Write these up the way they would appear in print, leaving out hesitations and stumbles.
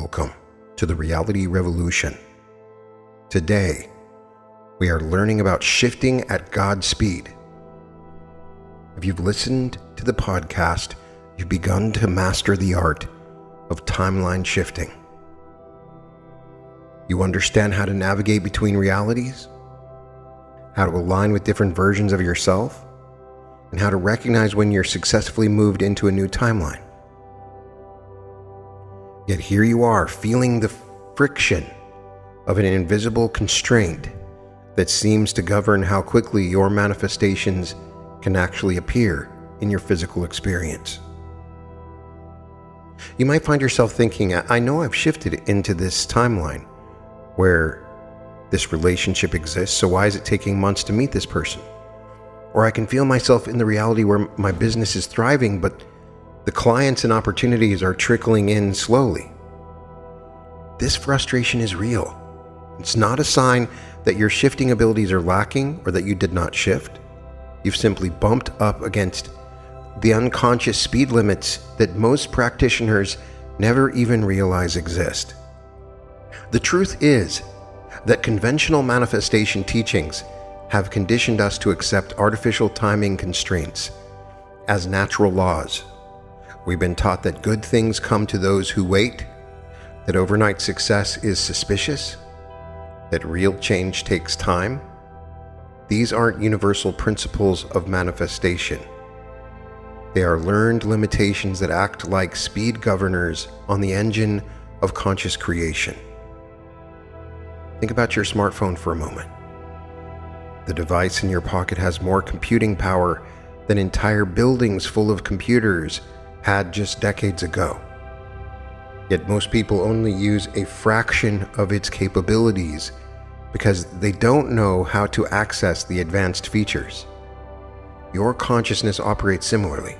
Welcome to the Reality Revolution. Today, we are learning about shifting at Godspeed. If you've listened to the podcast, you've begun to master the art of timeline shifting. You understand how to navigate between realities, how to align with different versions of yourself, and how to recognize when you're successfully moved into a new timeline. Yet here you are, feeling the friction of an invisible constraint that seems to govern how quickly your manifestations can actually appear in your physical experience. You might find yourself thinking, I know I've shifted into this timeline where this relationship exists, so why is it taking months to meet this person? Or I can feel myself in the reality where my business is thriving, but the clients and opportunities are trickling in slowly. This frustration is real. It's not a sign that your shifting abilities are lacking or that you did not shift. You've simply bumped up against the unconscious speed limits that most practitioners never even realize exist. The truth is that conventional manifestation teachings have conditioned us to accept artificial timing constraints as natural laws. We've been taught that good things come to those who wait, that overnight success is suspicious, that real change takes time. These aren't universal principles of manifestation. They are learned limitations that act like speed governors on the engine of conscious creation. Think about your smartphone for a moment. The device in your pocket has more computing power than entire buildings full of computers had just decades ago. Yet most people only use a fraction of its capabilities because they don't know how to access the advanced features. Your consciousness operates similarly.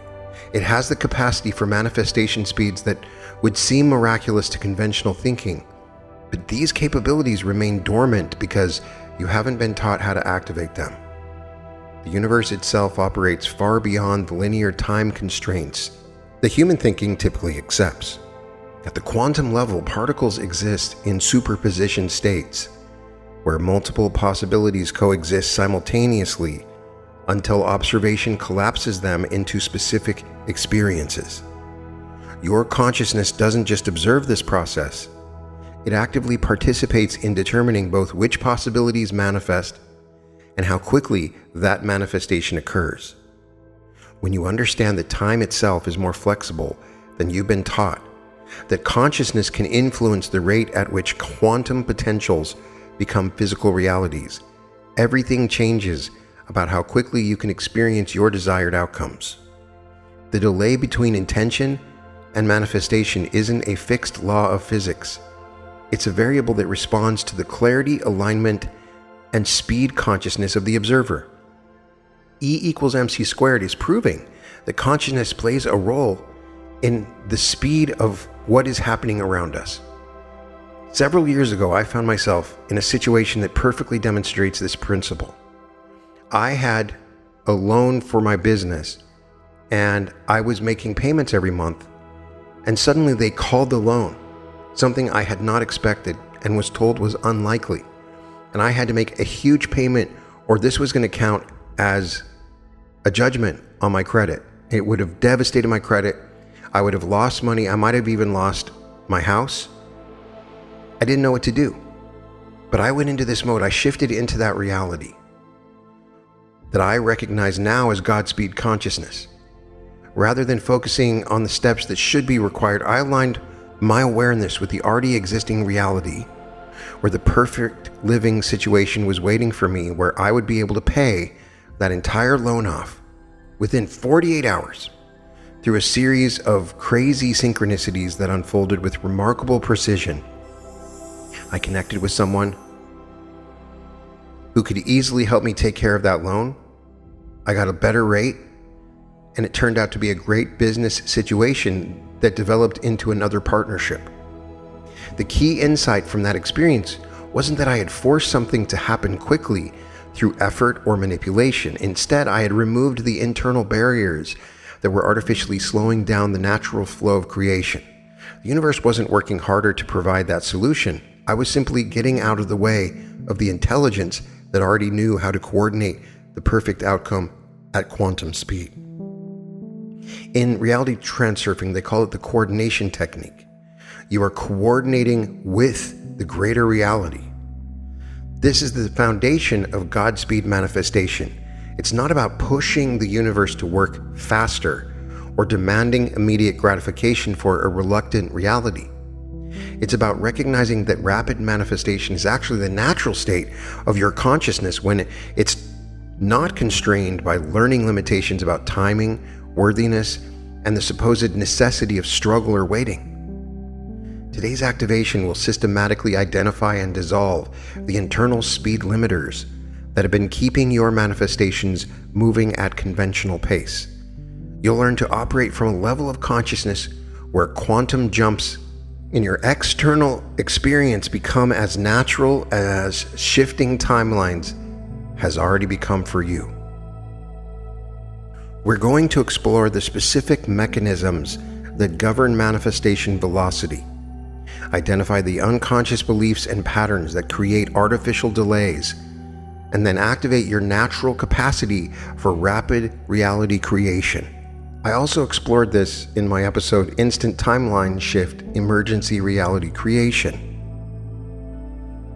It has the capacity for manifestation speeds that would seem miraculous to conventional thinking, but these capabilities remain dormant because you haven't been taught how to activate them. The universe itself operates far beyond the linear time constraints that human thinking typically accepts. At the quantum level, particles exist in superposition states, where multiple possibilities coexist simultaneously until observation collapses them into specific experiences. Your consciousness doesn't just observe this process, it actively participates in determining both which possibilities manifest and how quickly that manifestation occurs. When you understand that time itself is more flexible than you've been taught, that consciousness can influence the rate at which quantum potentials become physical realities, everything changes about how quickly you can experience your desired outcomes. The delay between intention and manifestation isn't a fixed law of physics. It's a variable that responds to the clarity, alignment, and speed consciousness of the observer. E equals mc squared is proving that consciousness plays a role in the speed of what is happening around us. Several years ago, I found myself in a situation that perfectly demonstrates this principle. I had a loan for my business, and I was making payments every month, and suddenly they called the loan, something I had not expected and was told was unlikely. And I had to make a huge payment, or this was going to count as a judgment on my credit. It would have devastated my credit. I would have lost money. I might have even lost my house. I didn't know what to do. But I went into this mode. I shifted into that reality that I recognize now as Godspeed consciousness. Rather than focusing on the steps that should be required, I aligned my awareness with the already existing reality where the perfect living situation was waiting for me, where I would be able to pay that entire loan off within 48 hours through a series of crazy synchronicities that unfolded with remarkable precision. I connected with someone who could easily help me take care of that loan. I got a better rate, and it turned out to be a great business situation that developed into another partnership. The key insight from that experience wasn't that I had forced something to happen quickly through effort or manipulation. Instead, I had removed the internal barriers that were artificially slowing down the natural flow of creation. The universe wasn't working harder to provide that solution. I was simply getting out of the way of the intelligence that already knew how to coordinate the perfect outcome at quantum speed. In reality transurfing, they call it the coordination technique. You are coordinating with the greater reality. This is the foundation of Godspeed manifestation. It's not about pushing the universe to work faster or demanding immediate gratification for a reluctant reality. It's about recognizing that rapid manifestation is actually the natural state of your consciousness when it's not constrained by learning limitations about timing, worthiness, and the supposed necessity of struggle or waiting. Today's activation will systematically identify and dissolve the internal speed limiters that have been keeping your manifestations moving at conventional pace. You'll learn to operate from a level of consciousness where quantum jumps in your external experience become as natural as shifting timelines has already become for you. We're going to explore the specific mechanisms that govern manifestation velocity, identify the unconscious beliefs and patterns that create artificial delays, and then activate your natural capacity for rapid reality creation. I also explored this in my episode Instant Timeline Shift Emergency Reality Creation.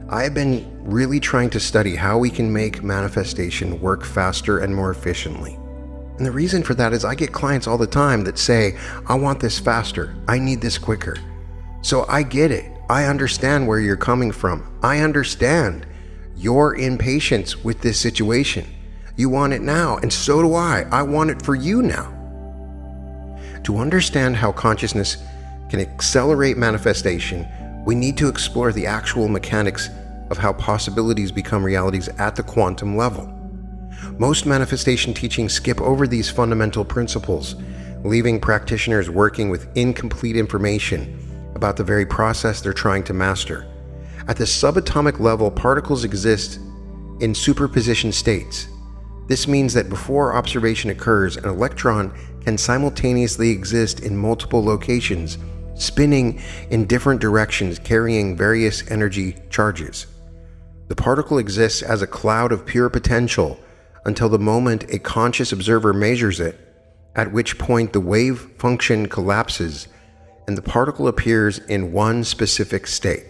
I have been really trying to study how we can make manifestation work faster and more efficiently. And the reason for that is I get clients all the time that say, I want this faster, I need this quicker. So I get it. I understand where you're coming from. I understand your impatience with this situation. You want it now, and so do I. I want it for you now. To understand how consciousness can accelerate manifestation, we need to explore the actual mechanics of how possibilities become realities at the quantum level. Most manifestation teachings skip over these fundamental principles, leaving practitioners working with incomplete information about the very process they're trying to master. At the subatomic level, particles exist in superposition states. This means that before observation occurs, an electron can simultaneously exist in multiple locations, spinning in different directions, carrying various energy charges. The particle exists as a cloud of pure potential until the moment a conscious observer measures it, at which point the wave function collapses and the particle appears in one specific state.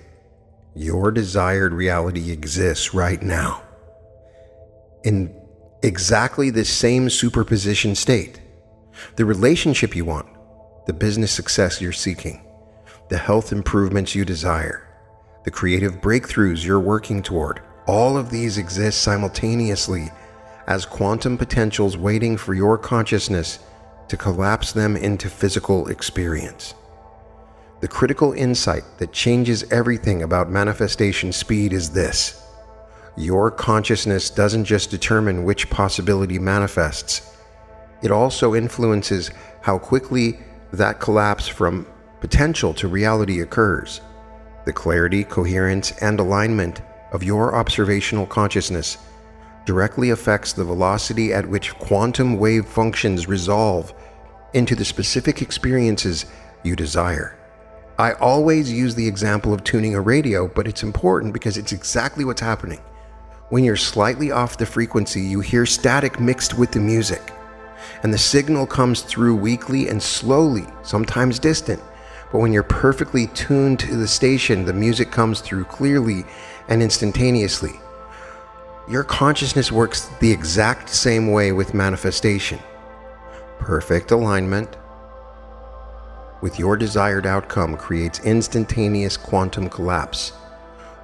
Your desired reality exists right now in exactly the same superposition state. The relationship you want, the business success you're seeking, the health improvements you desire, the creative breakthroughs you're working toward, all of these exist simultaneously as quantum potentials waiting for your consciousness to collapse them into physical experience. The critical insight that changes everything about manifestation speed is this: your consciousness doesn't just determine which possibility manifests, it also influences how quickly that collapse from potential to reality occurs. The clarity, coherence, and alignment of your observational consciousness directly affects the velocity at which quantum wave functions resolve into the specific experiences you desire. I always use the example of tuning a radio, but it's important because it's exactly what's happening. When you're slightly off the frequency, you hear static mixed with the music, and the signal comes through weakly and slowly, sometimes distant. But when you're perfectly tuned to the station, the music comes through clearly and instantaneously. Your consciousness works the exact same way with manifestation. Perfect alignment with your desired outcome creates instantaneous quantum collapse,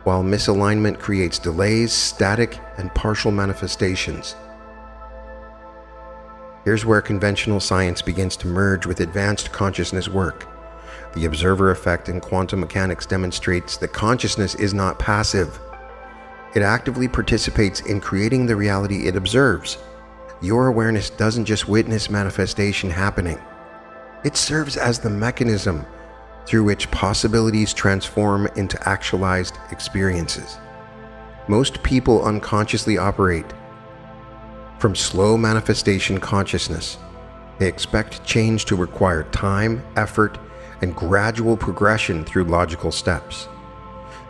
while misalignment creates delays, static, and partial manifestations. Here's where conventional science begins to merge with advanced consciousness work. The observer effect in quantum mechanics demonstrates that consciousness is not passive. It actively participates in creating the reality it observes. Your awareness doesn't just witness manifestation happening. It serves as the mechanism through which possibilities transform into actualized experiences. Most people unconsciously operate from slow manifestation consciousness. They expect change to require time, effort, and gradual progression through logical steps.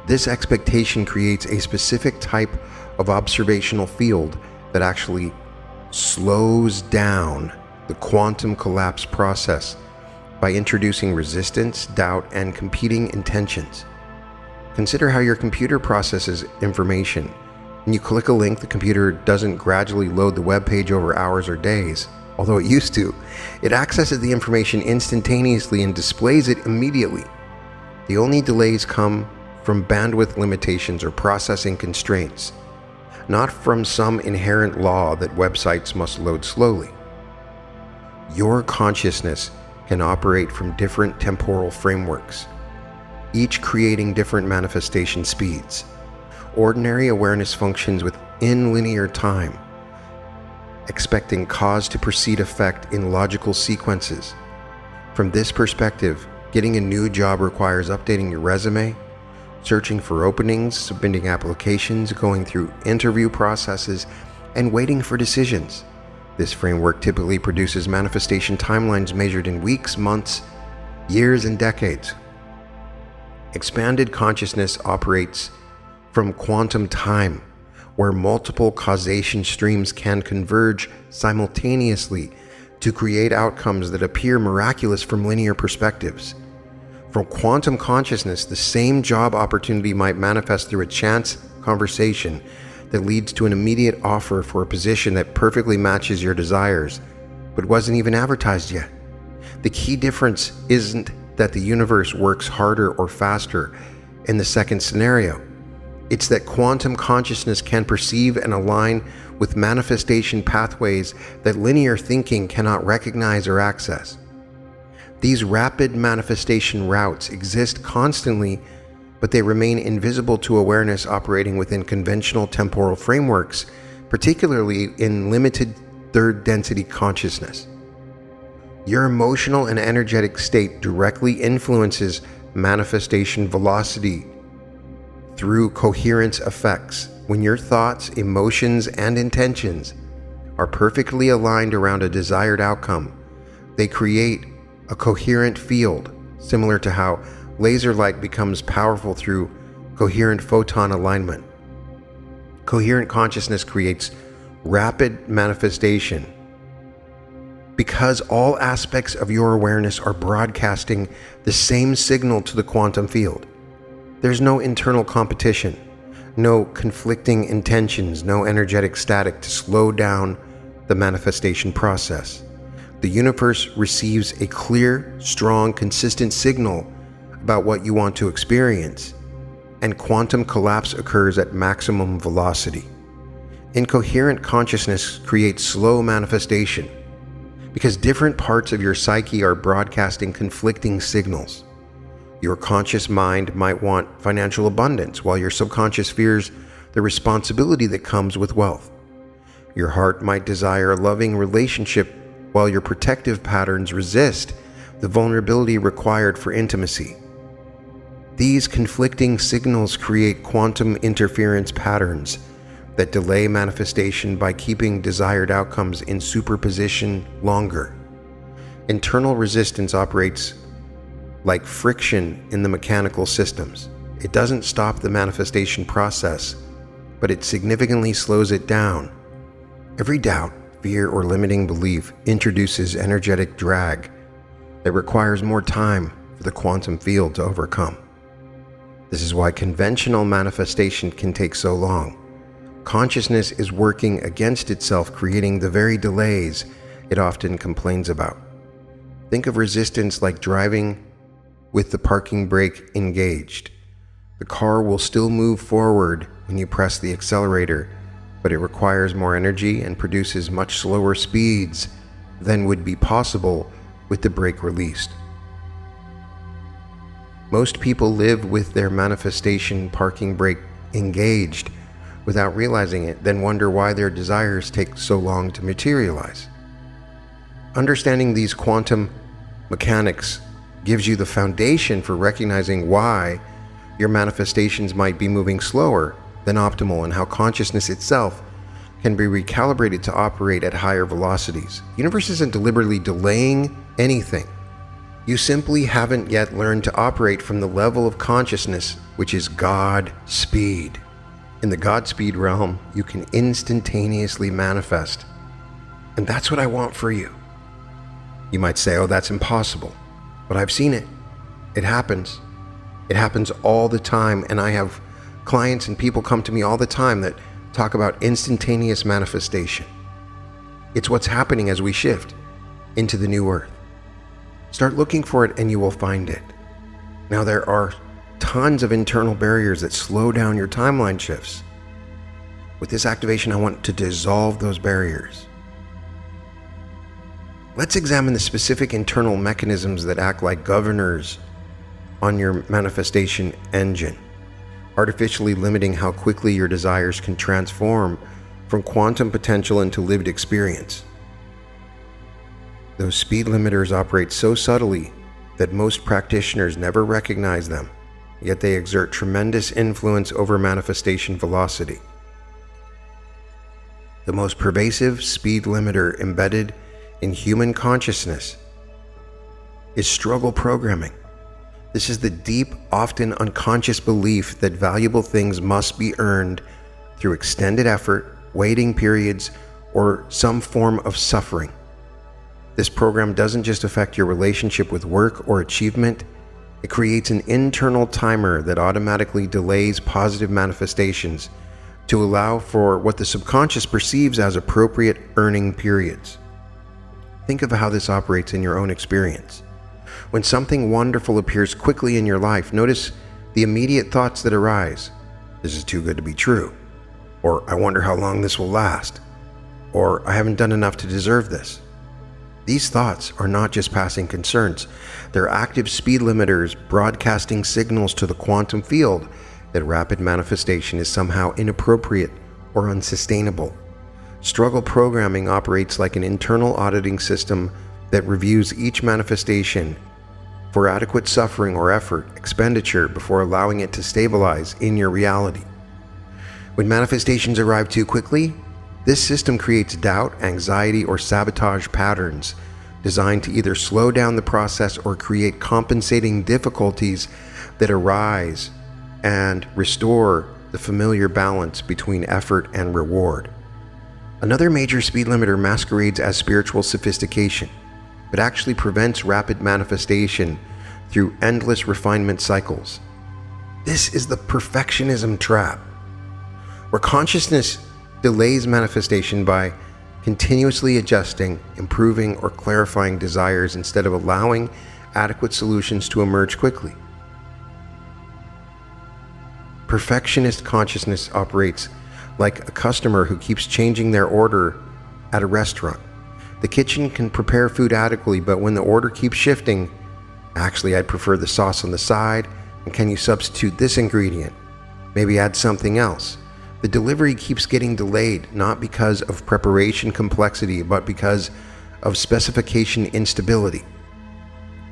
This expectation creates a specific type of observational field that actually slows down the quantum collapse process by introducing resistance, doubt, and competing intentions. Consider how your computer processes information. When you click a link, the computer doesn't gradually load the web page over hours or days, although it used to. It accesses the information instantaneously and displays it immediately. The only delays come from bandwidth limitations or processing constraints, not from some inherent law that websites must load slowly. Your consciousness can operate from different temporal frameworks, each creating different manifestation speeds. Ordinary awareness functions within linear time, expecting cause to precede effect in logical sequences. From this perspective, getting a new job requires updating your resume, searching for openings, submitting applications, going through interview processes, and waiting for decisions. This framework typically produces manifestation timelines measured in weeks, months, years, and decades. Expanded consciousness operates from quantum time, where multiple causation streams can converge simultaneously to create outcomes that appear miraculous from linear perspectives. From quantum consciousness, the same job opportunity might manifest through a chance conversation that leads to an immediate offer for a position that perfectly matches your desires, but wasn't even advertised yet. The key difference isn't that the universe works harder or faster in the second scenario. It's that quantum consciousness can perceive and align with manifestation pathways that linear thinking cannot recognize or access. These rapid manifestation routes exist constantly, but they remain invisible to awareness operating within conventional temporal frameworks, particularly in limited third density consciousness. Your emotional and energetic state directly influences manifestation velocity through coherence effects. When your thoughts, emotions, and intentions are perfectly aligned around a desired outcome, they create a coherent field, similar to how laser light becomes powerful through coherent photon alignment. Coherent consciousness creates rapid manifestation because all aspects of your awareness are broadcasting the same signal to the quantum field. There's no internal competition, no conflicting intentions, no energetic static to slow down the manifestation process. The universe receives a clear, strong, consistent signal about what you want to experience, and quantum collapse occurs at maximum velocity. Incoherent consciousness creates slow manifestation because different parts of your psyche are broadcasting conflicting signals. Your conscious mind might want financial abundance, while your subconscious fears the responsibility that comes with wealth. Your heart might desire a loving relationship, while your protective patterns resist the vulnerability required for intimacy. These conflicting signals create quantum interference patterns that delay manifestation by keeping desired outcomes in superposition longer. Internal resistance operates like friction in the mechanical systems. It doesn't stop the manifestation process, but it significantly slows it down. Every doubt, fear, or limiting belief introduces energetic drag that requires more time for the quantum field to overcome. This is why conventional manifestation can take so long. Consciousness is working against itself, creating the very delays it often complains about. Think of resistance like driving with the parking brake engaged. The car will still move forward when you press the accelerator, but it requires more energy and produces much slower speeds than would be possible with the brake released. Most people live with their manifestation parking brake engaged without realizing it, then wonder why their desires take so long to materialize. Understanding these quantum mechanics gives you the foundation for recognizing why your manifestations might be moving slower than optimal, and how consciousness itself can be recalibrated to operate at higher velocities. The universe isn't deliberately delaying anything. You simply haven't yet learned to operate from the level of consciousness which is Godspeed. In the Godspeed realm, you can instantaneously manifest. And that's what I want for you. You might say, oh, that's impossible. But I've seen it. It happens. It happens all the time. And I have clients and people come to me all the time that talk about instantaneous manifestation. It's what's happening as we shift into the new earth. Start looking for it and you will find it. Now, there are tons of internal barriers that slow down your timeline shifts. With this activation, I want to dissolve those barriers. Let's examine the specific internal mechanisms that act like governors on your manifestation engine, artificially limiting how quickly your desires can transform from quantum potential into lived experience. Those speed limiters operate so subtly that most practitioners never recognize them, yet they exert tremendous influence over manifestation velocity. The most pervasive speed limiter embedded in human consciousness is struggle programming. This is the deep, often unconscious belief that valuable things must be earned through extended effort, waiting periods, or some form of suffering. This program doesn't just affect your relationship with work or achievement, it creates an internal timer that automatically delays positive manifestations to allow for what the subconscious perceives as appropriate earning periods. Think of how this operates in your own experience. When something wonderful appears quickly in your life, notice the immediate thoughts that arise. This is too good to be true. Or I wonder how long this will last. Or I haven't done enough to deserve this. These thoughts are not just passing concerns. They're active speed limiters broadcasting signals to the quantum field that rapid manifestation is somehow inappropriate or unsustainable. Struggle programming operates like an internal auditing system that reviews each manifestation for adequate suffering or effort expenditure before allowing it to stabilize in your reality. When manifestations arrive too quickly, this system creates doubt, anxiety, or sabotage patterns designed to either slow down the process or create compensating difficulties that arise and restore the familiar balance between effort and reward. Another major speed limiter masquerades as spiritual sophistication, but actually prevents rapid manifestation through endless refinement cycles. This is the perfectionism trap, where consciousness delays manifestation by continuously adjusting, improving, or clarifying desires instead of allowing adequate solutions to emerge quickly. Perfectionist consciousness operates like a customer who keeps changing their order at a restaurant. The kitchen can prepare food adequately, but when the order keeps shifting, actually I'd prefer the sauce on the side, and can you substitute this ingredient? Maybe add something else. The delivery keeps getting delayed, not because of preparation complexity, but because of specification instability.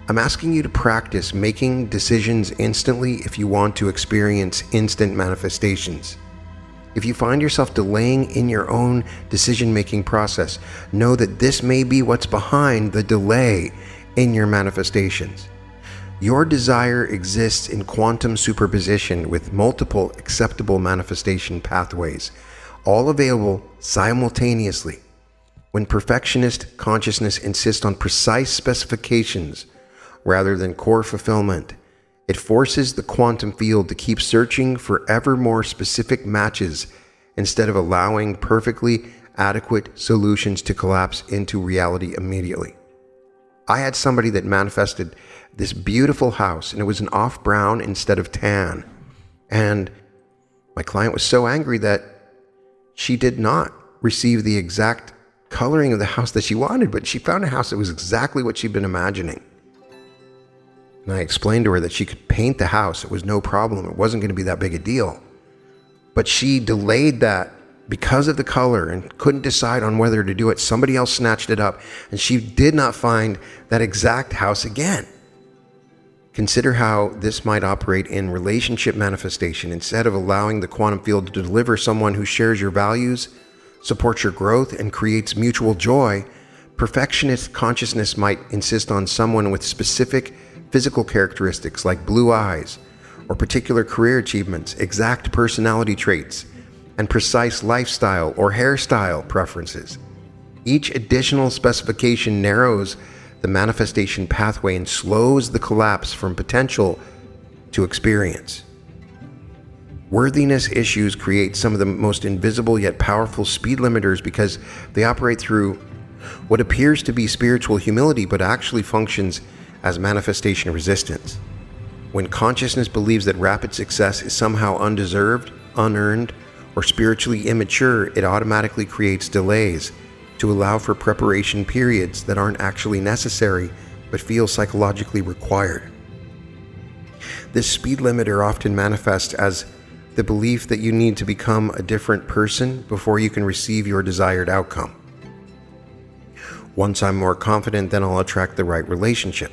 I'm asking you to practice making decisions instantly if you want to experience instant manifestations. If you find yourself delaying in your own decision-making process, know that this may be what's behind the delay in your manifestations. Your desire exists in quantum superposition with multiple acceptable manifestation pathways, all available simultaneously. When perfectionist consciousness insists on precise specifications rather than core fulfillment, it forces the quantum field to keep searching for ever more specific matches instead of allowing perfectly adequate solutions to collapse into reality immediately. I had somebody that manifested this beautiful house, and it was an off brown instead of tan. And my client was so angry that she did not receive the exact coloring of the house that she wanted, but she found a house that was exactly what she'd been imagining. And I explained to her that she could paint the house. It was no problem. It wasn't going to be that big a deal. But she delayed that because of the color and couldn't decide on whether to do it. Somebody else snatched it up, and she did not find that exact house again. Consider how this might operate in relationship manifestation. Instead of allowing the quantum field to deliver someone who shares your values, supports your growth, and creates mutual joy, Perfectionist consciousness might insist on someone with specific physical characteristics like blue eyes, or particular career achievements, exact personality traits, and precise lifestyle or hairstyle preferences. Each additional specification narrows the manifestation pathway and slows the collapse from potential to experience. Worthiness issues create some of the most invisible yet powerful speed limiters because they operate through what appears to be spiritual humility but actually functions as manifestation resistance. When consciousness believes that rapid success is somehow undeserved, unearned, or spiritually immature, it automatically creates delays to allow for preparation periods that aren't actually necessary but feel psychologically required. This speed limiter often manifests as the belief that you need to become a different person before you can receive your desired outcome. Once I'm more confident, then I'll attract the right relationship.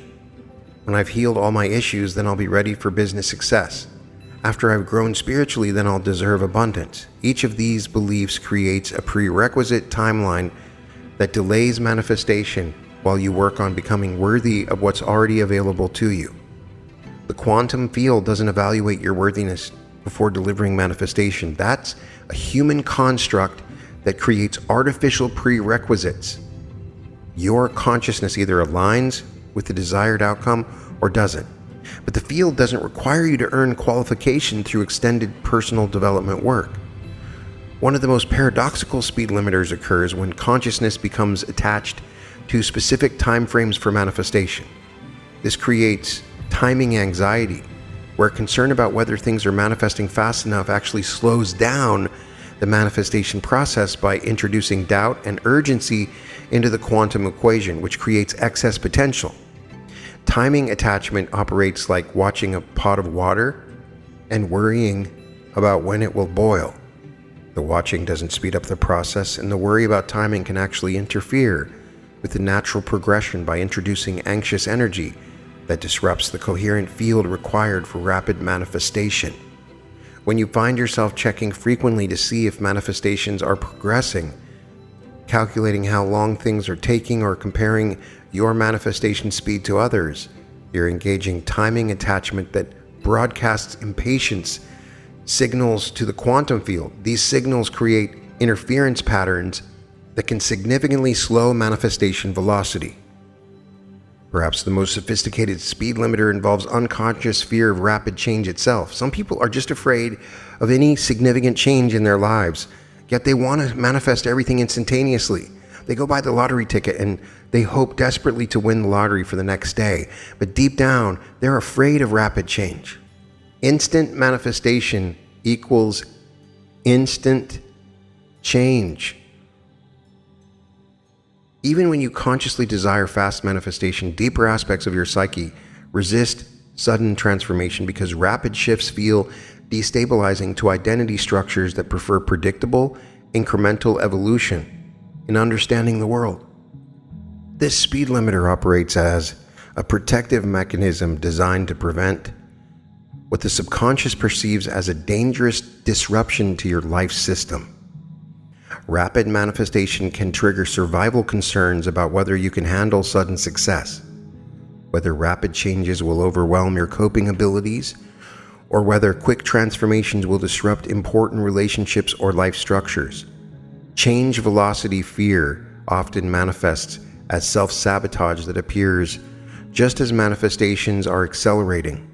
When I've healed all my issues, then I'll be ready for business success. After I've grown spiritually, then I'll deserve abundance. Each of these beliefs creates a prerequisite timeline that delays manifestation while you work on becoming worthy of what's already available to you. The quantum field doesn't evaluate your worthiness before delivering manifestation. That's a human construct that creates artificial prerequisites. Your consciousness either aligns with the desired outcome or doesn't. But the field doesn't require you to earn qualification through extended personal development work. One of the most paradoxical speed limiters occurs when consciousness becomes attached to specific timeframes for manifestation. This creates timing anxiety, where concern about whether things are manifesting fast enough actually slows down the manifestation process by introducing doubt and urgency into the quantum equation, which creates excess potential. Timing attachment operates like watching a pot of water and worrying about when it will boil. The watching doesn't speed up the process, and the worry about timing can actually interfere with the natural progression by introducing anxious energy that disrupts the coherent field required for rapid manifestation. When you find yourself checking frequently to see if manifestations are progressing, calculating how long things are taking, or comparing your manifestation speed to others, you're engaging timing attachment that broadcasts impatience signals to the quantum field. These signals create interference patterns that can significantly slow manifestation velocity. Perhaps the most sophisticated speed limiter involves unconscious fear of rapid change itself. Some people are just afraid of any significant change in their lives, yet they want to manifest everything instantaneously. They go buy the lottery ticket and they hope desperately to win the lottery for the next day. But deep down, they're afraid of rapid change. Instant manifestation equals instant change. Even when you consciously desire fast manifestation, deeper aspects of your psyche resist sudden transformation because rapid shifts feel destabilizing to identity structures that prefer predictable, incremental evolution in understanding the world. This speed limiter operates as a protective mechanism designed to prevent what the subconscious perceives as a dangerous disruption to your life system. Rapid manifestation can trigger survival concerns about whether you can handle sudden success, whether rapid changes will overwhelm your coping abilities, or whether quick transformations will disrupt important relationships or life structures. Change velocity fear often manifests as self-sabotage that appears just as manifestations are accelerating.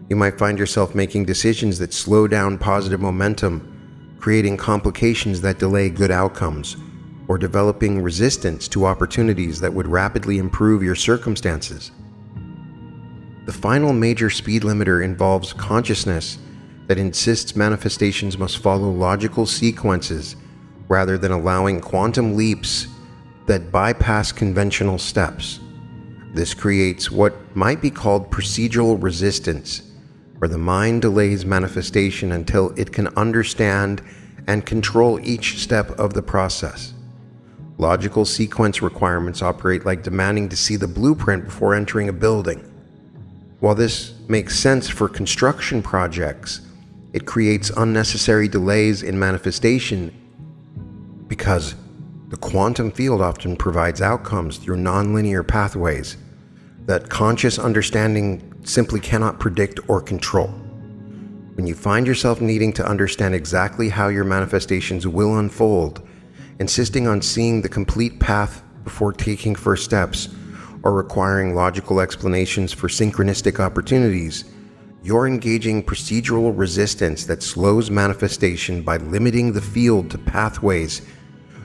You might find yourself making decisions that slow down positive momentum, creating complications that delay good outcomes, or developing resistance to opportunities that would rapidly improve your circumstances. The final major speed limiter involves consciousness that insists manifestations must follow logical sequences rather than allowing quantum leaps that bypass conventional steps. This creates what might be called procedural resistance, where the mind delays manifestation until it can understand and control each step of the process. Logical sequence requirements operate like demanding to see the blueprint before entering a building. While this makes sense for construction projects, it creates unnecessary delays in manifestation because The quantum field often provides outcomes through nonlinear pathways that conscious understanding simply cannot predict or control. When you find yourself needing to understand exactly how your manifestations will unfold, insisting on seeing the complete path before taking first steps, or requiring logical explanations for synchronistic opportunities, you're engaging procedural resistance that slows manifestation by limiting the field to pathways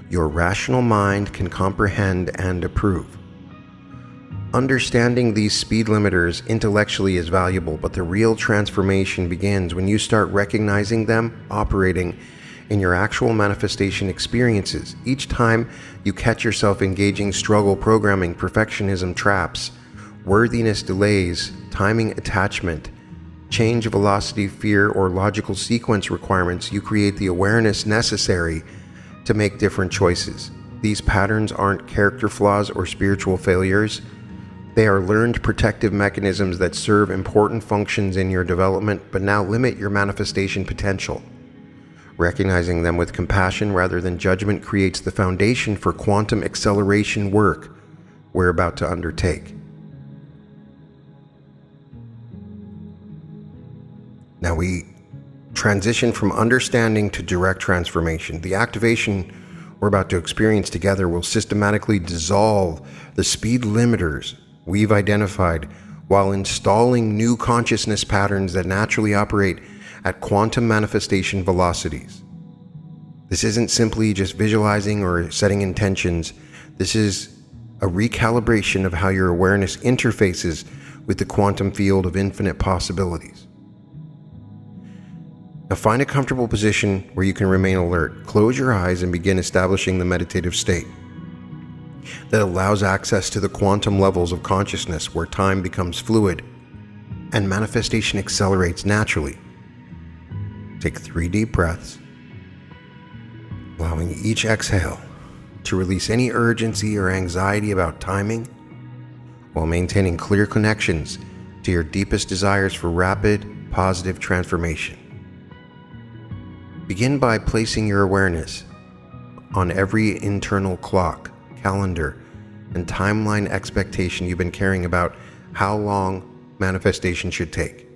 your rational mind can comprehend and approve. Understanding these speed limiters intellectually is valuable, but the real transformation begins when you start recognizing them operating in your actual manifestation experiences. Each time you catch yourself engaging struggle programming, perfectionism traps, worthiness delays, timing attachment, change velocity fear, or logical sequence requirements, you create the awareness necessary to make different choices. These patterns aren't character flaws or spiritual failures. They are learned protective mechanisms that serve important functions in your development, but now limit your manifestation potential. Recognizing them with compassion rather than judgment creates the foundation for quantum acceleration work we're about to undertake. Now we transition from understanding to direct transformation. The activation we're about to experience together will systematically dissolve the speed limiters we've identified while installing new consciousness patterns that naturally operate at quantum manifestation velocities. This isn't simply just visualizing or setting intentions. This is a recalibration of how your awareness interfaces with the quantum field of infinite possibilities. Now find a comfortable position where you can remain alert. Close your eyes and begin establishing the meditative state that allows access to the quantum levels of consciousness where time becomes fluid and manifestation accelerates naturally. Take 3 deep breaths, allowing each exhale to release any urgency or anxiety about timing while maintaining clear connections to your deepest desires for rapid, positive transformation. Begin by placing your awareness on every internal clock, calendar, and timeline expectation you've been carrying about how long manifestation should take.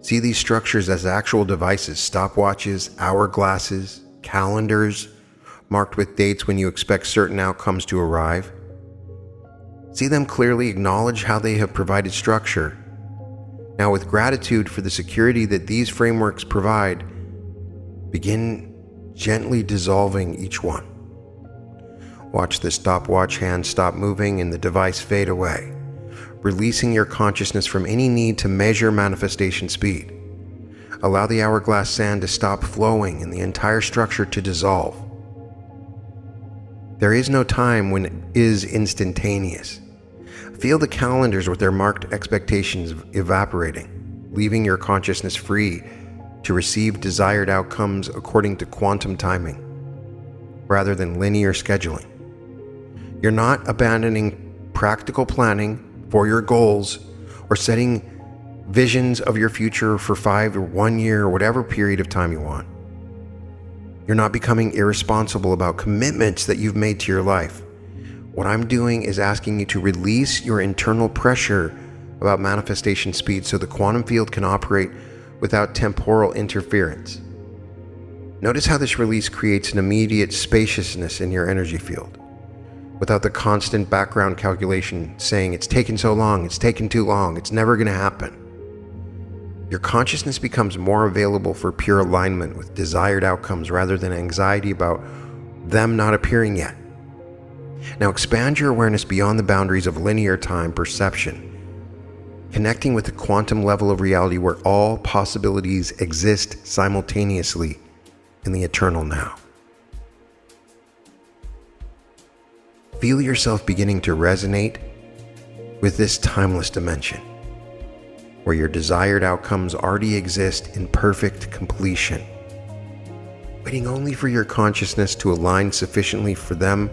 See these structures as actual devices, stopwatches, hourglasses, calendars, marked with dates when you expect certain outcomes to arrive. See them clearly, acknowledge how they have provided structure. Now, with gratitude for the security that these frameworks provide, begin gently dissolving each one. Watch the stopwatch hand stop moving and the device fade away, releasing your consciousness from any need to measure manifestation speed. Allow the hourglass sand to stop flowing and the entire structure to dissolve. There is no time when it is instantaneous. Feel the calendars with their marked expectations evaporating, leaving your consciousness free to receive desired outcomes according to quantum timing, rather than linear scheduling. You're not abandoning practical planning for your goals or setting visions of your future for 5 or 1 year or whatever period of time you want. You're not becoming irresponsible about commitments that you've made to your life. What I'm doing is asking you to release your internal pressure about manifestation speed so the quantum field can operate without temporal interference. Notice how this release creates an immediate spaciousness in your energy field, without the constant background calculation saying it's taken so long, it's taken too long, it's never going to happen. Your consciousness becomes more available for pure alignment with desired outcomes rather than anxiety about them not appearing yet. Now expand your awareness beyond the boundaries of linear time perception, connecting with the quantum level of reality where all possibilities exist simultaneously in the eternal now. Feel yourself beginning to resonate with this timeless dimension, where your desired outcomes already exist in perfect completion, waiting only for your consciousness to align sufficiently for them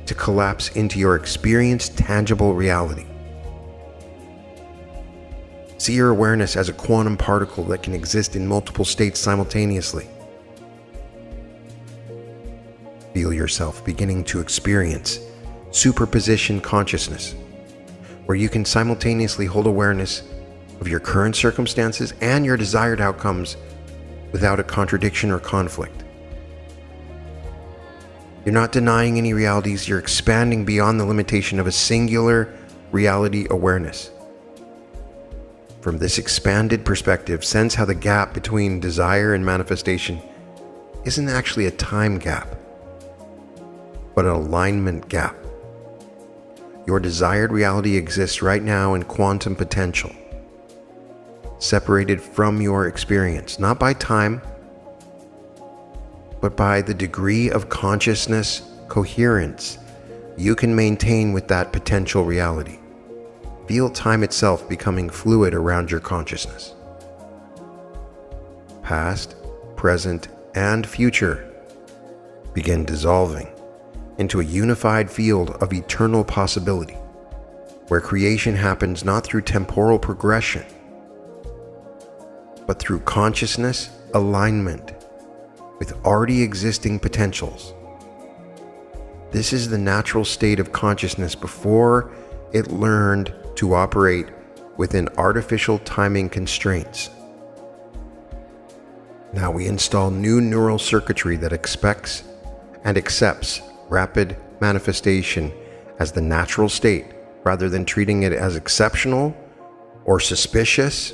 to collapse into your experienced tangible reality. See your awareness as a quantum particle that can exist in multiple states simultaneously. Feel yourself beginning to experience superposition consciousness, where you can simultaneously hold awareness of your current circumstances and your desired outcomes without a contradiction or conflict. You're not denying any realities, you're expanding beyond the limitation of a singular reality awareness. From this expanded perspective, sense how the gap between desire and manifestation isn't actually a time gap, but an alignment gap. Your desired reality exists right now in quantum potential, separated from your experience, not by time, but by the degree of consciousness coherence you can maintain with that potential reality. Feel time itself becoming fluid around your consciousness. Past, present, and future begin dissolving into a unified field of eternal possibility, where creation happens not through temporal progression, but through consciousness alignment with already existing potentials. This is the natural state of consciousness before it learned to operate within artificial timing constraints. Now we install new neural circuitry that expects and accepts rapid manifestation as the natural state, rather than treating it as exceptional or suspicious.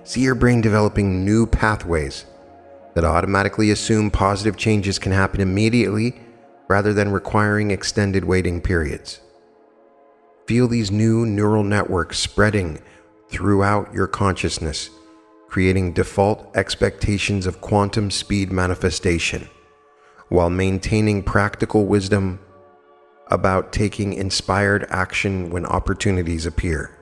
See your brain developing new pathways that automatically assume positive changes can happen immediately rather than requiring extended waiting periods. Feel these new neural networks spreading throughout your consciousness, creating default expectations of quantum speed manifestation, while maintaining practical wisdom about taking inspired action when opportunities appear.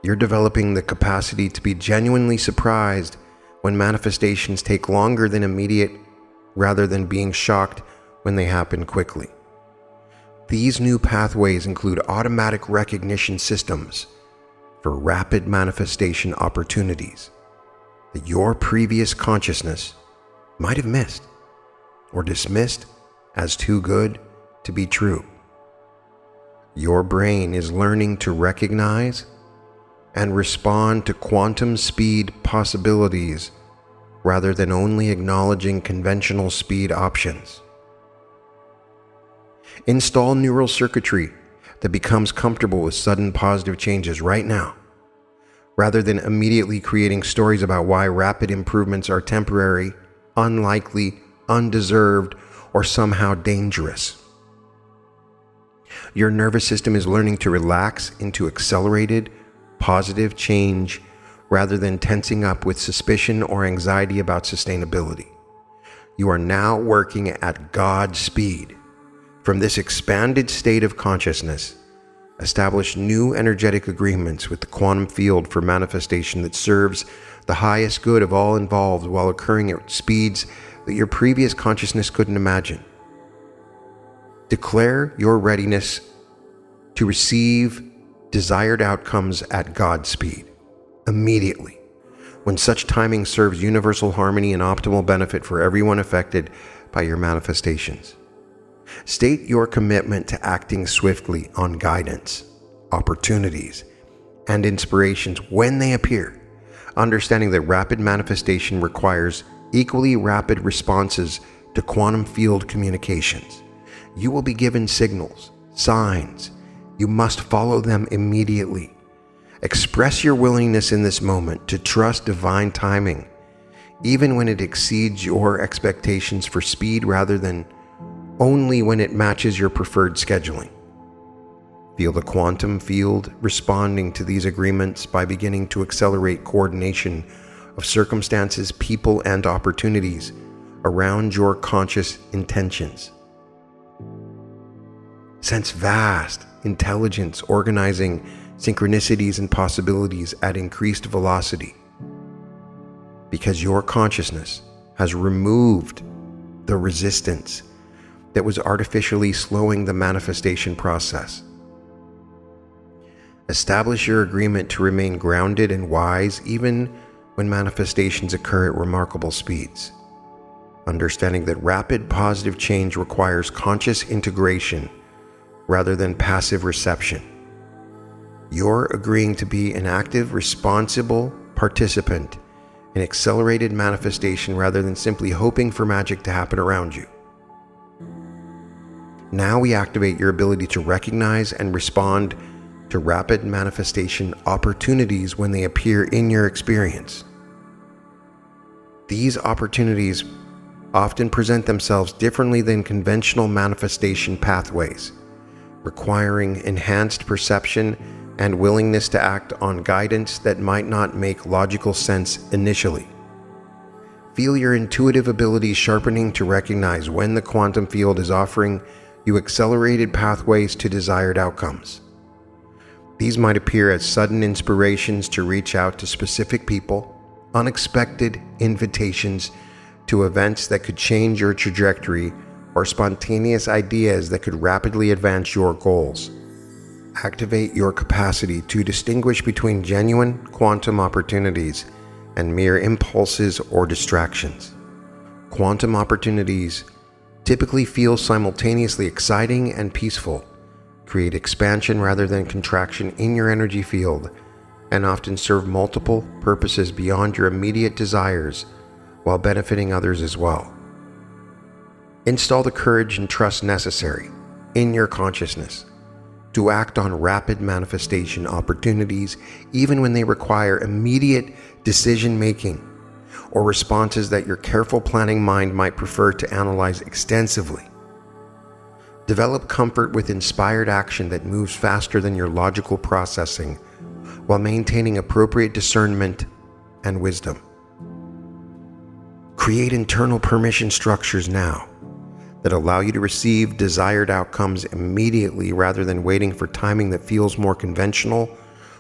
You're developing the capacity to be genuinely surprised when manifestations take longer than immediate, rather than being shocked when they happen quickly. These new pathways include automatic recognition systems for rapid manifestation opportunities that your previous consciousness might have missed or dismissed as too good to be true. Your brain is learning to recognize and respond to quantum speed possibilities rather than only acknowledging conventional speed options. Install neural circuitry that becomes comfortable with sudden positive changes right now, rather than immediately creating stories about why rapid improvements are temporary, unlikely, undeserved, or somehow dangerous. Your nervous system is learning to relax into accelerated, positive change rather than tensing up with suspicion or anxiety about sustainability. You are now working at Godspeed. From this expanded state of consciousness, establish new energetic agreements with the quantum field for manifestation that serves the highest good of all involved while occurring at speeds that your previous consciousness couldn't imagine. Declare your readiness to receive desired outcomes at Godspeed immediately, when such timing serves universal harmony and optimal benefit for everyone affected by your manifestations. State your commitment to acting swiftly on guidance, opportunities, and inspirations when they appear, understanding that rapid manifestation requires equally rapid responses to quantum field communications. You will be given signals, signs. You must follow them immediately. Express your willingness in this moment to trust divine timing, even when it exceeds your expectations for speed rather than only when it matches your preferred scheduling. Feel the quantum field responding to these agreements by beginning to accelerate coordination of circumstances, people, and opportunities around your conscious intentions. Sense vast intelligence organizing synchronicities and possibilities at increased velocity, because your consciousness has removed the resistance that was artificially slowing the manifestation process. Establish your agreement to remain grounded and wise even when manifestations occur at remarkable speeds. understanding that rapid positive change requires conscious integration rather than passive reception. You're agreeing to be an active, responsible participant in accelerated manifestation rather than simply hoping for magic to happen around you. Now we activate your ability to recognize and respond to rapid manifestation opportunities when they appear in your experience. These opportunities often present themselves differently than conventional manifestation pathways, requiring enhanced perception and willingness to act on guidance that might not make logical sense initially. Feel your intuitive abilities sharpening to recognize when the quantum field is offering you accelerated pathways to desired outcomes. These might appear as sudden inspirations to reach out to specific people, unexpected invitations to events that could change your trajectory, or spontaneous ideas that could rapidly advance your goals. Activate your capacity to distinguish between genuine quantum opportunities and mere impulses or distractions. Quantum opportunities typically feel simultaneously exciting and peaceful, create expansion rather than contraction in your energy field, and often serve multiple purposes beyond your immediate desires while benefiting others as well. Install the courage and trust necessary in your consciousness to act on rapid manifestation opportunities even when they require immediate decision-making or responses that your careful planning mind might prefer to analyze extensively. Develop comfort with inspired action that moves faster than your logical processing while maintaining appropriate discernment and wisdom. Create internal permission structures now that allow you to receive desired outcomes immediately rather than waiting for timing that feels more conventional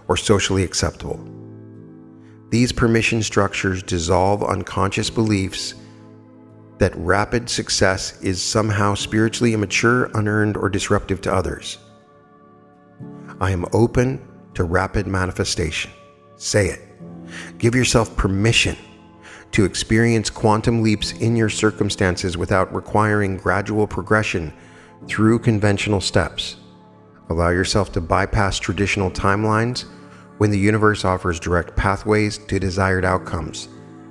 or socially acceptable. These permission structures dissolve unconscious beliefs that rapid success is somehow spiritually immature, unearned, or disruptive to others. I am open to rapid manifestation. Say it. Give yourself permission to experience quantum leaps in your circumstances without requiring gradual progression through conventional steps. Allow yourself to bypass traditional timelines when the universe offers direct pathways to desired outcomes,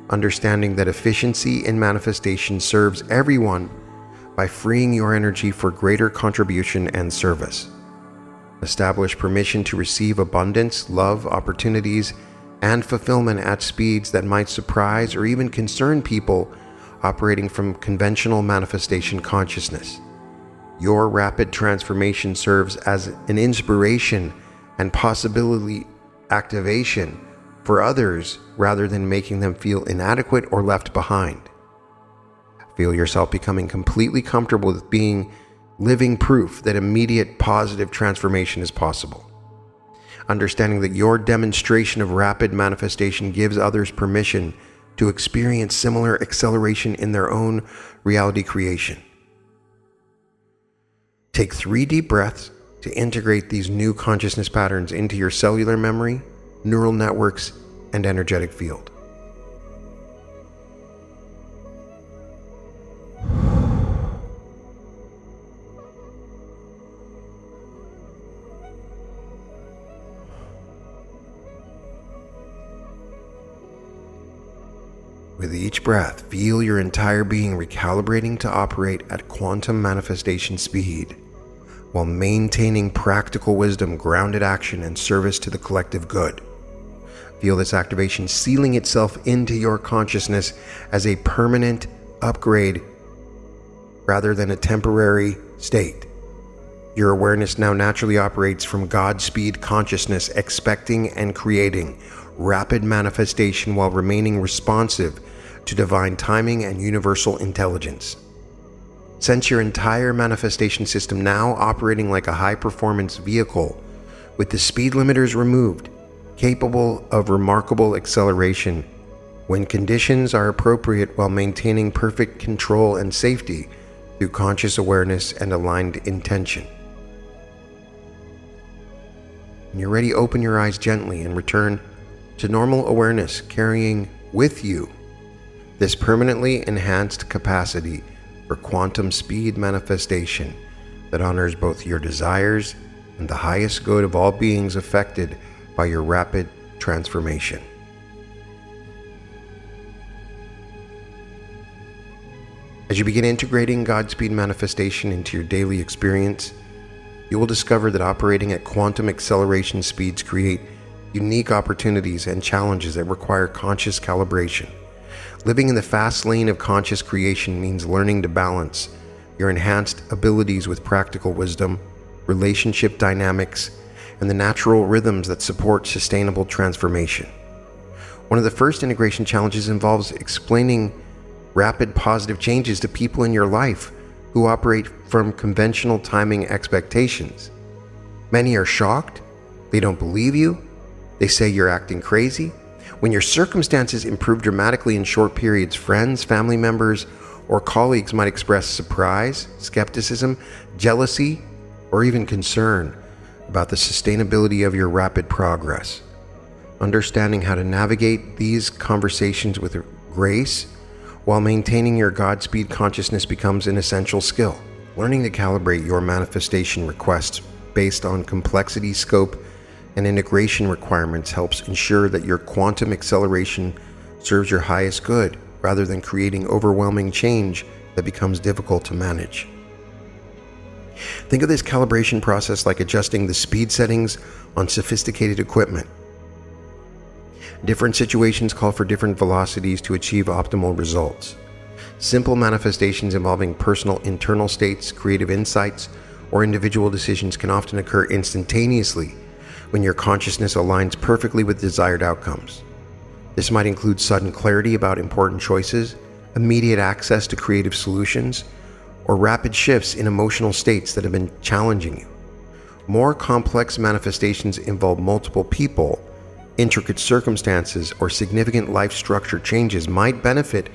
understanding that efficiency in manifestation serves everyone by freeing your energy for greater contribution and service. Establish permission to receive abundance, love, opportunities, and fulfillment at speeds that might surprise or even concern people operating from conventional manifestation consciousness. Your rapid transformation serves as an inspiration and possibility activation for others rather than making them feel inadequate or left behind. Feel yourself becoming completely comfortable with being living proof that immediate positive transformation is possible. Understanding that your demonstration of rapid manifestation gives others permission to experience similar acceleration in their own reality creation. Take 3 deep breaths to integrate these new consciousness patterns into your cellular memory, neural networks, and energetic field. With each breath, feel your entire being recalibrating to operate at quantum manifestation speed, while maintaining practical wisdom, grounded action, and service to the collective good. Feel this activation sealing itself into your consciousness as a permanent upgrade rather than a temporary state. Your awareness now naturally operates from Godspeed consciousness, expecting and creating rapid manifestation while remaining responsive to divine timing and universal intelligence. Sense your entire manifestation system now operating like a high-performance vehicle with the speed limiters removed, capable of remarkable acceleration when conditions are appropriate while maintaining perfect control and safety through conscious awareness and aligned intention. When you're ready, open your eyes gently and return to normal awareness, carrying with you This permanently enhanced capacity for quantum speed manifestation that honors both your desires and the highest good of all beings affected by your rapid transformation. As you begin integrating Godspeed manifestation into your daily experience, you will discover that operating at quantum acceleration speeds create unique opportunities and challenges that require conscious calibration. Living in the fast lane of conscious creation means learning to balance your enhanced abilities with practical wisdom, relationship dynamics, and the natural rhythms that support sustainable transformation. One of the first integration challenges involves explaining rapid positive changes to people in your life who operate from conventional timing expectations. Many are shocked, they don't believe you, they say you're acting crazy. When your circumstances improve dramatically in short periods, friends, family members, or colleagues might express surprise, skepticism, jealousy, or even concern about the sustainability of your rapid progress. Understanding how to navigate these conversations with grace while maintaining your Godspeed consciousness becomes an essential skill. Learning to calibrate your manifestation requests based on complexity, scope, and integration requirements helps ensure that your quantum acceleration serves your highest good rather than creating overwhelming change that becomes difficult to manage. Think of this calibration process like adjusting the speed settings on sophisticated equipment. Different situations call for different velocities to achieve optimal results. Simple manifestations involving personal internal states, creative insights, or individual decisions can often occur instantaneously when your consciousness aligns perfectly with desired outcomes. This might include sudden clarity about important choices, immediate access to creative solutions, or rapid shifts in emotional states that have been challenging you. More complex manifestations involve multiple people, intricate circumstances, or significant life structure changes might benefit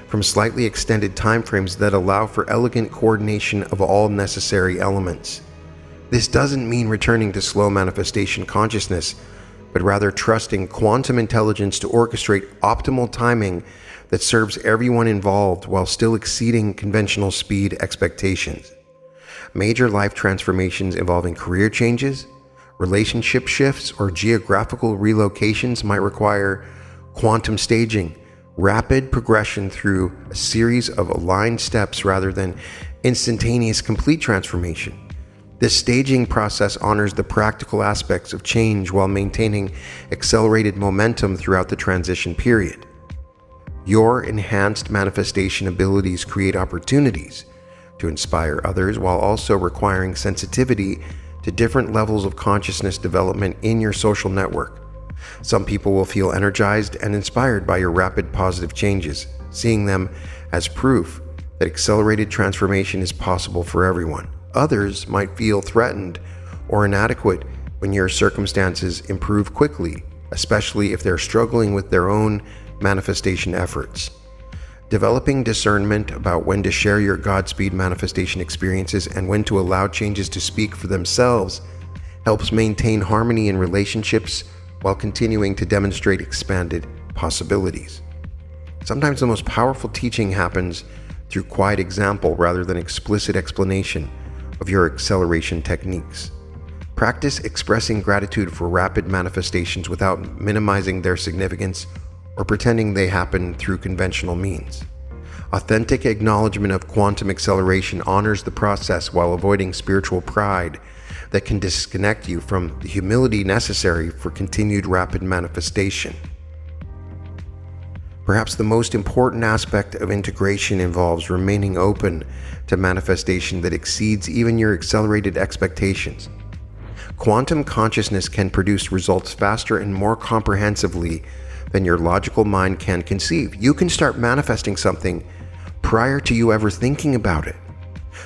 from slightly extended timeframes that allow for elegant coordination of all necessary elements. This doesn't mean returning to slow manifestation consciousness, but rather trusting quantum intelligence to orchestrate optimal timing that serves everyone involved while still exceeding conventional speed expectations. Major life transformations involving career changes, relationship shifts, or geographical relocations might require quantum staging, rapid progression through a series of aligned steps rather than instantaneous complete transformation. This staging process honors the practical aspects of change while maintaining accelerated momentum throughout the transition period. Your enhanced manifestation abilities create opportunities to inspire others while also requiring sensitivity to different levels of consciousness development in your social network. Some people will feel energized and inspired by your rapid positive changes, seeing them as proof that accelerated transformation is possible for everyone. Others might feel threatened or inadequate when your circumstances improve quickly, especially if they're struggling with their own manifestation efforts. Developing discernment about when to share your Godspeed manifestation experiences and when to allow changes to speak for themselves helps maintain harmony in relationships while continuing to demonstrate expanded possibilities. Sometimes the most powerful teaching happens through quiet example rather than explicit explanation of your acceleration techniques. Practice expressing gratitude for rapid manifestations without minimizing their significance or pretending they happen through conventional means. Authentic acknowledgement of quantum acceleration honors the process while avoiding spiritual pride that can disconnect you from the humility necessary for continued rapid manifestation. Perhaps the most important aspect of integration involves remaining open to manifestation that exceeds even your accelerated expectations. Quantum consciousness can produce results faster and more comprehensively than your logical mind can conceive. You can start manifesting something prior to you ever thinking about it,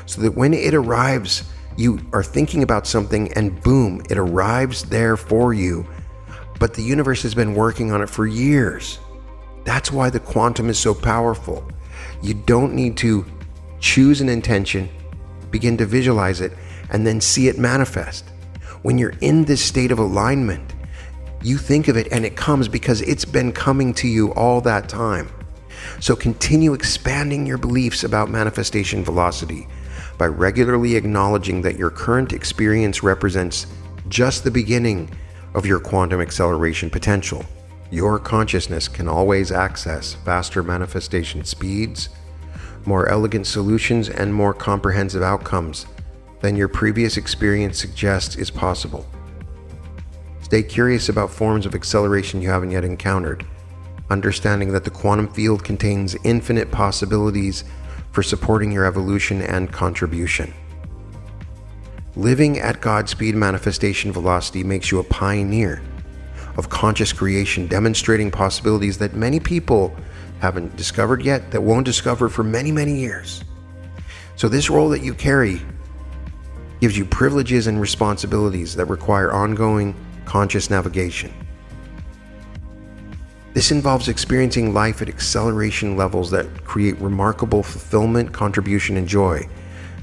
so that when it arrives, you are thinking about something and boom, it arrives there for you, but the universe has been working on it for years. That's why the quantum is so powerful. You don't need to choose an intention, begin to visualize it, and then see it manifest. When you're in this state of alignment, you think of it and it comes because it's been coming to you all that time. So continue expanding your beliefs about manifestation velocity by regularly acknowledging that your current experience represents just the beginning of your quantum acceleration potential. Your consciousness can always access faster manifestation speeds, more elegant solutions, and more comprehensive outcomes than your previous experience suggests is possible. Stay curious about forms of acceleration you haven't yet encountered, understanding that the quantum field contains infinite possibilities for supporting your evolution and contribution. Living at Godspeed manifestation velocity makes you a pioneer of conscious creation, demonstrating possibilities that many people haven't discovered yet, that won't discover for many, many years. So this role that you carry gives you privileges and responsibilities that require ongoing conscious navigation. This involves experiencing life at acceleration levels that create remarkable fulfillment, contribution, and joy.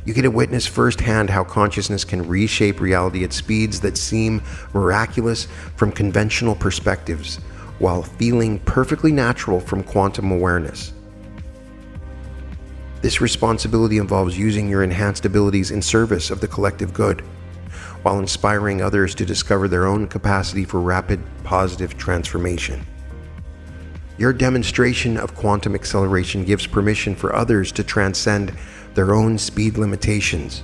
You get to witness firsthand how consciousness can reshape reality at speeds that seem miraculous from conventional perspectives, while feeling perfectly natural from quantum awareness. This responsibility involves using your enhanced abilities in service of the collective good, while inspiring others to discover their own capacity for rapid, positive transformation. Your demonstration of quantum acceleration gives permission for others to transcend their own speed limitations,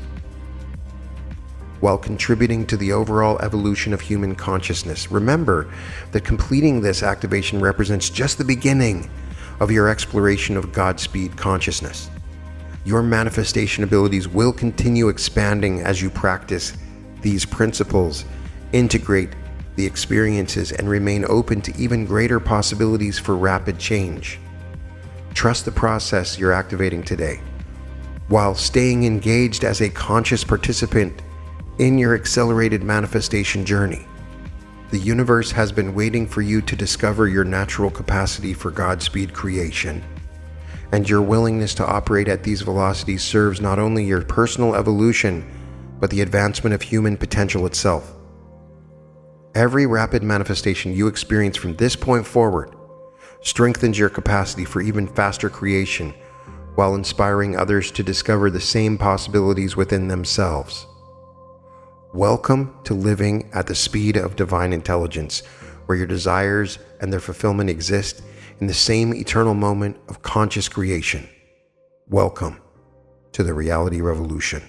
while contributing to the overall evolution of human consciousness. Remember that completing this activation represents just the beginning of your exploration of Godspeed consciousness. Your manifestation abilities will continue expanding as you practice these principles, integrate the experiences, and remain open to even greater possibilities for rapid change. Trust the process you're activating today, while staying engaged as a conscious participant in your accelerated manifestation journey. The universe has been waiting for you to discover your natural capacity for Godspeed creation, and your willingness to operate at these velocities serves not only your personal evolution, but the advancement of human potential itself. Every rapid manifestation you experience from this point forward strengthens your capacity for even faster creation, while inspiring others to discover the same possibilities within themselves. Welcome to living at the speed of divine intelligence, where your desires and their fulfillment exist in the same eternal moment of conscious creation. Welcome to the reality revolution.